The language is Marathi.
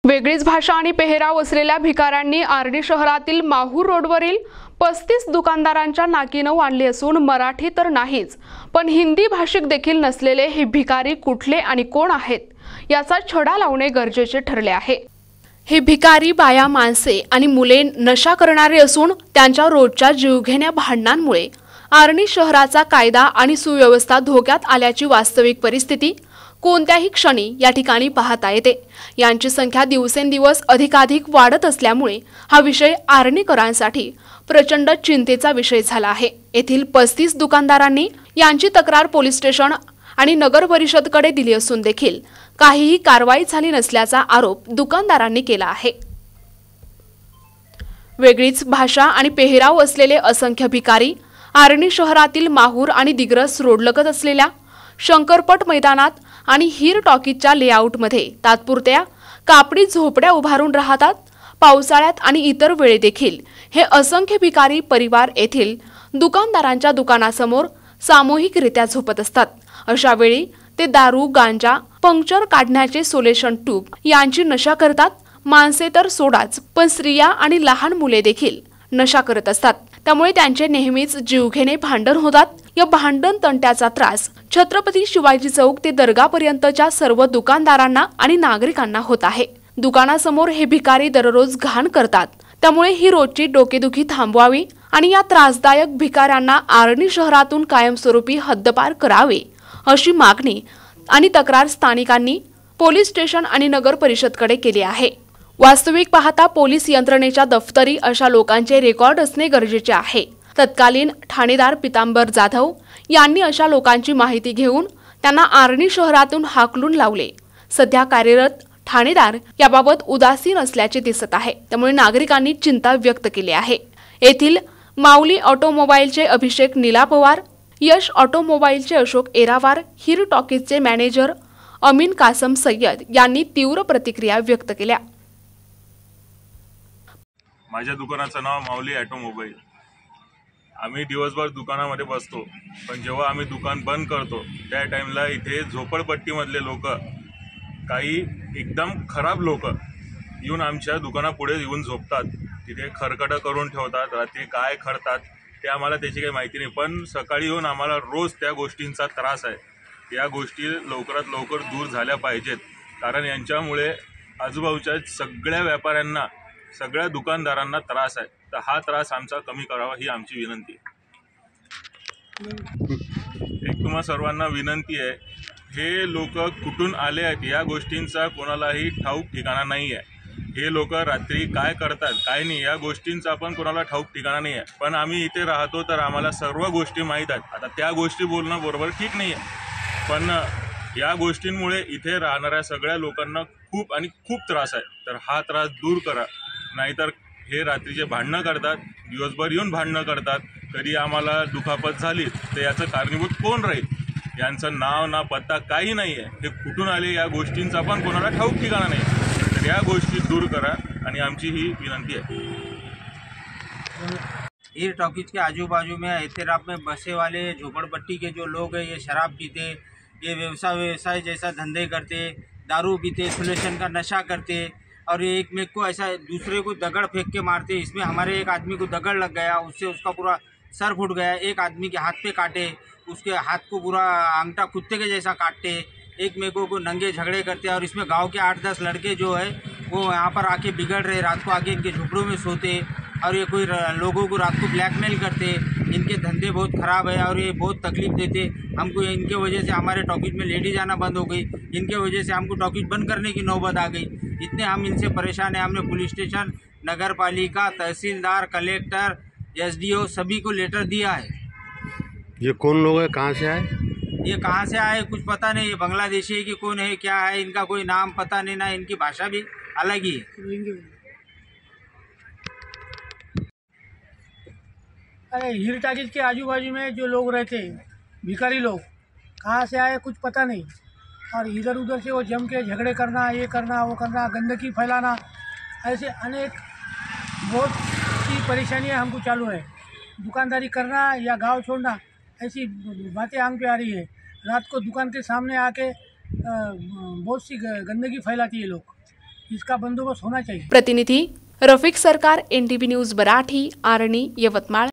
वेगळीच भाषा आणि पेहराव असलेल्या भिकाऱ्यांनी आर्णी शहरातील माहूर रोडवरील 35 दुकानदारांच्या नाकीनऊ आणली असून मराठी तर नाहीच पण हिंदी भाषिक देखील नसलेले हे भिकारी कुठले आणि कोण आहेत याचा छडा लावणे गरजेचे ठरले आहे। हे भिकारी बाया, माणसे आणि मुले नशा करणारे असून त्यांच्या रोजच्या जीवघेण्या भांडणांमुळे आर्णी शहराचा कायदा आणि सुव्यवस्था धोक्यात आल्याची वास्तविक परिस्थिती कोणत्याही क्षणी या ठिकाणी पाहता येते। यांची संख्या दिवसेंदिवस अधिकाधिक वाढत असल्यामुळे हा विषय आर्णीकरांसाठी प्रचंड चिंतेचा विषय झाला आहे। येथील 35 दुकानदारांनी यांची तक्रार पोलीस स्टेशन आणि नगर परिषदकडे दिली असून देखील काहीही कारवाई झाली नसल्याचा आरोप दुकानदारांनी केला आहे। वेगळीच भाषा आणि पेहराव असलेले असंख्य भिकारी आर्णी शहरातील माहूर आणि दिग्रस रोडलगत असलेल्या शंकरपट मैदानात आणि हीर टॉकीजच्या लेआउटमध्ये तात्पुरत्या कापडी झोपड्या उभारून राहतात। पावसाळ्यात आणि इतर वेळी देखील हे असंख्य भिकारी परिवार येथील दुकानदारांच्या दुकानासमोर सामूहिकरित्या झोपत असतात। अशा वेळी ते दारू, गांजा, पंक्चर काढण्याचे सोल्युशन ट्यूब यांची नशा करतात। माणसे तर सोडाच पण स्त्रिया आणि लहान मुले देखील नशा करत असतात। त्यामुळे त्यांचे नेहमीच जीवघेणे भांडण होतात। या भांडण तंट्याचा त्रास छत्रपती शिवाजी चौक ते दर्गापर्यंतच्या सर्व दुकानदारांना आणि नागरिकांना होत आहे। दुकानासमोर हे भिकारी दररोज घाण करतात। त्यामुळे ही रोजची डोकेदुखी थांबवावी आणि या त्रासदायक भिकाऱ्यांना आर्णी शहरातून कायमस्वरूपी हद्दपार करावे अशी मागणी आणि तक्रार स्थानिकांनी पोलीस स्टेशन आणि नगर परिषदकडे केली आहे। वास्तविक पाहता पोलीस यंत्रणेच्या दफ्तरी अशा लोकांचे रेकॉर्ड असणे गरजेचे आहे। तत्कालीन ठाणेदार पितांबर जाधव यांनी अशा लोकांची माहिती घेऊन त्यांना आर्णी शहरातून हाकलून लावले। सध्या कार्यरत ठाणेदार याबाबत उदासीन असल्याचे दिसत आहे। त्यामुळे नागरिकांनी चिंता व्यक्त केली आहे। येथील माऊली ऑटोमोबाईलचे अभिषेक नीला पवार, यश ऑटोमोबाईलचे अशोक एरावार, हीर टॉकीजचे मॅनेजर अमीन कासम सय्यद यांनी तीव्र प्रतिक्रिया व्यक्त केल्या। माझ्या दुकानाचं नाव माऊली ऑटोमोबाईल। आम्ही दिवसभर दुकानामध्ये बसतो, पण जेव्हा आम्ही दुकान बंद करतो त्या टाइमला इथे झोपडपट्टीमधले लोक, काही एकदम खराब लोक येऊन आमच्या दुकानापुढे येऊन झोपतात। तिथे खरकटं करून ठेवतात। रात्री काय करतात ते आम्हाला त्याची काही माहिती नाही, पण सकाळी येऊन आम्हाला रोज त्या गोष्टींचा त्रास आहे। या गोष्टी लवकरात लवकर दूर झाल्या पाहिजेत, कारण यांच्यामुळे आजूबाजूच्या सगळ्या व्यापाऱ्यांना, सगळ्या दुकानदारांना त्रास आहे। तर हा त्रास आमचा कमी करावा ही आमची विनंती आहे। एक तुम्हा सर्वांना विनंती आहे, हे लोक कुठून आले आहेत या गोष्टींचा कोणालाही ठाऊक ठिकाणा नाही आहे। हे लोक रात्री काय करतात काय नाही या गोष्टींचा पण कोणाला ठाऊक ठिकाणा नाही आहे। पण आम्ही इथे राहतो तर आम्हाला सर्व गोष्टी माहीत आहेत। आता त्या गोष्टी बोलणं बरोबर ठीक नाही आहे, पण या गोष्टींमुळे इथे राहणाऱ्या सगळ्या लोकांना खूप त्रास आहे। तर हा त्रास दूर करा, नाहीतर हे रात्रीचे भांडणं करतात, दिवसभर येऊन भांडणं करतात। कधी आम्हाला दुखापत झाली तर याचं कारणीभूत कोण राहील? यांचं नाव ना पत्ता काही नाही आहे। हे कुठून आले या गोष्टींचा पण कोणाला ठाऊक ठिकाणा नाही। तर या गोष्टी दूर करा आणि आमची ही विनंती आहे। हीर टॉकीज के आजू बाजू में एहतराब में बसे वाले झोपड़पट्टी के जो लोग हैं, ये शराब पीते, ये व्यवसाय जैसा धंधे करते, दारू पीते, सोल्यूशन का नशा करते और ये एक मेक को ऐसा दूसरे को दगड़ फेंक के मारते। इसमें हमारे एक आदमी को दगड़ लग गया, उससे उसका पूरा सर फूट गया। एक आदमी के हाथ पे काटे, उसके हाथ को पूरा अंगूठा कुत्ते के जैसा काटते। एक मेको को नंगे झगड़े करते और इसमें गांव के 8-10 लड़के जो है वो यहाँ पर आके बिगड़ रहे, रात को आके इनके झोपड़ों में सोते और ये कोई लोगों को रात को ब्लैकमेल करते। इनके धंधे बहुत ख़राब है और ये बहुत तकलीफ़ देते हमको। इनके वजह से हमारे टॉकीज में लेडीज आना बंद हो गई, इनके वजह से हमको टॉकीज बंद करने की नौबत आ गई। इतने हम इनसे परेशान हैं। हमने पुलिस स्टेशन, नगर पालिका, तहसीलदार, कलेक्टर, SDO सभी को लेटर दिया है। ये कौन लोग हैं, कहाँ से आए? ये कहाँ से आए कुछ पता नहीं। ये बांग्लादेशी है कि कौन है क्या है, इनका कोई नाम पता नहीं, ना इनकी भाषा भी अलग ही है। अरे हीर टॉकीज के आजू बाजू में जो लोग रहते हैं, भिखारी लोग, कहाँ से आए कुछ पता नहीं। और इधर उधर से वो जम के झगड़े करना, ये करना, वो करना, गंदगी फैलाना, ऐसे अनेक बहुत सी परेशानियाँ हमको चालू है। दुकानदारी करना या गांव छोड़ना, ऐसी बातें आंग पे आ रही है। रात को दुकान के सामने आके बहुत सी गंदगी फैलाती है लोग। इसका बंदोबस्त होना चाहिए। प्रतिनिधी रफिक सरकार, NTV न्यूज मराठी, आर्णी, यवतमाळ।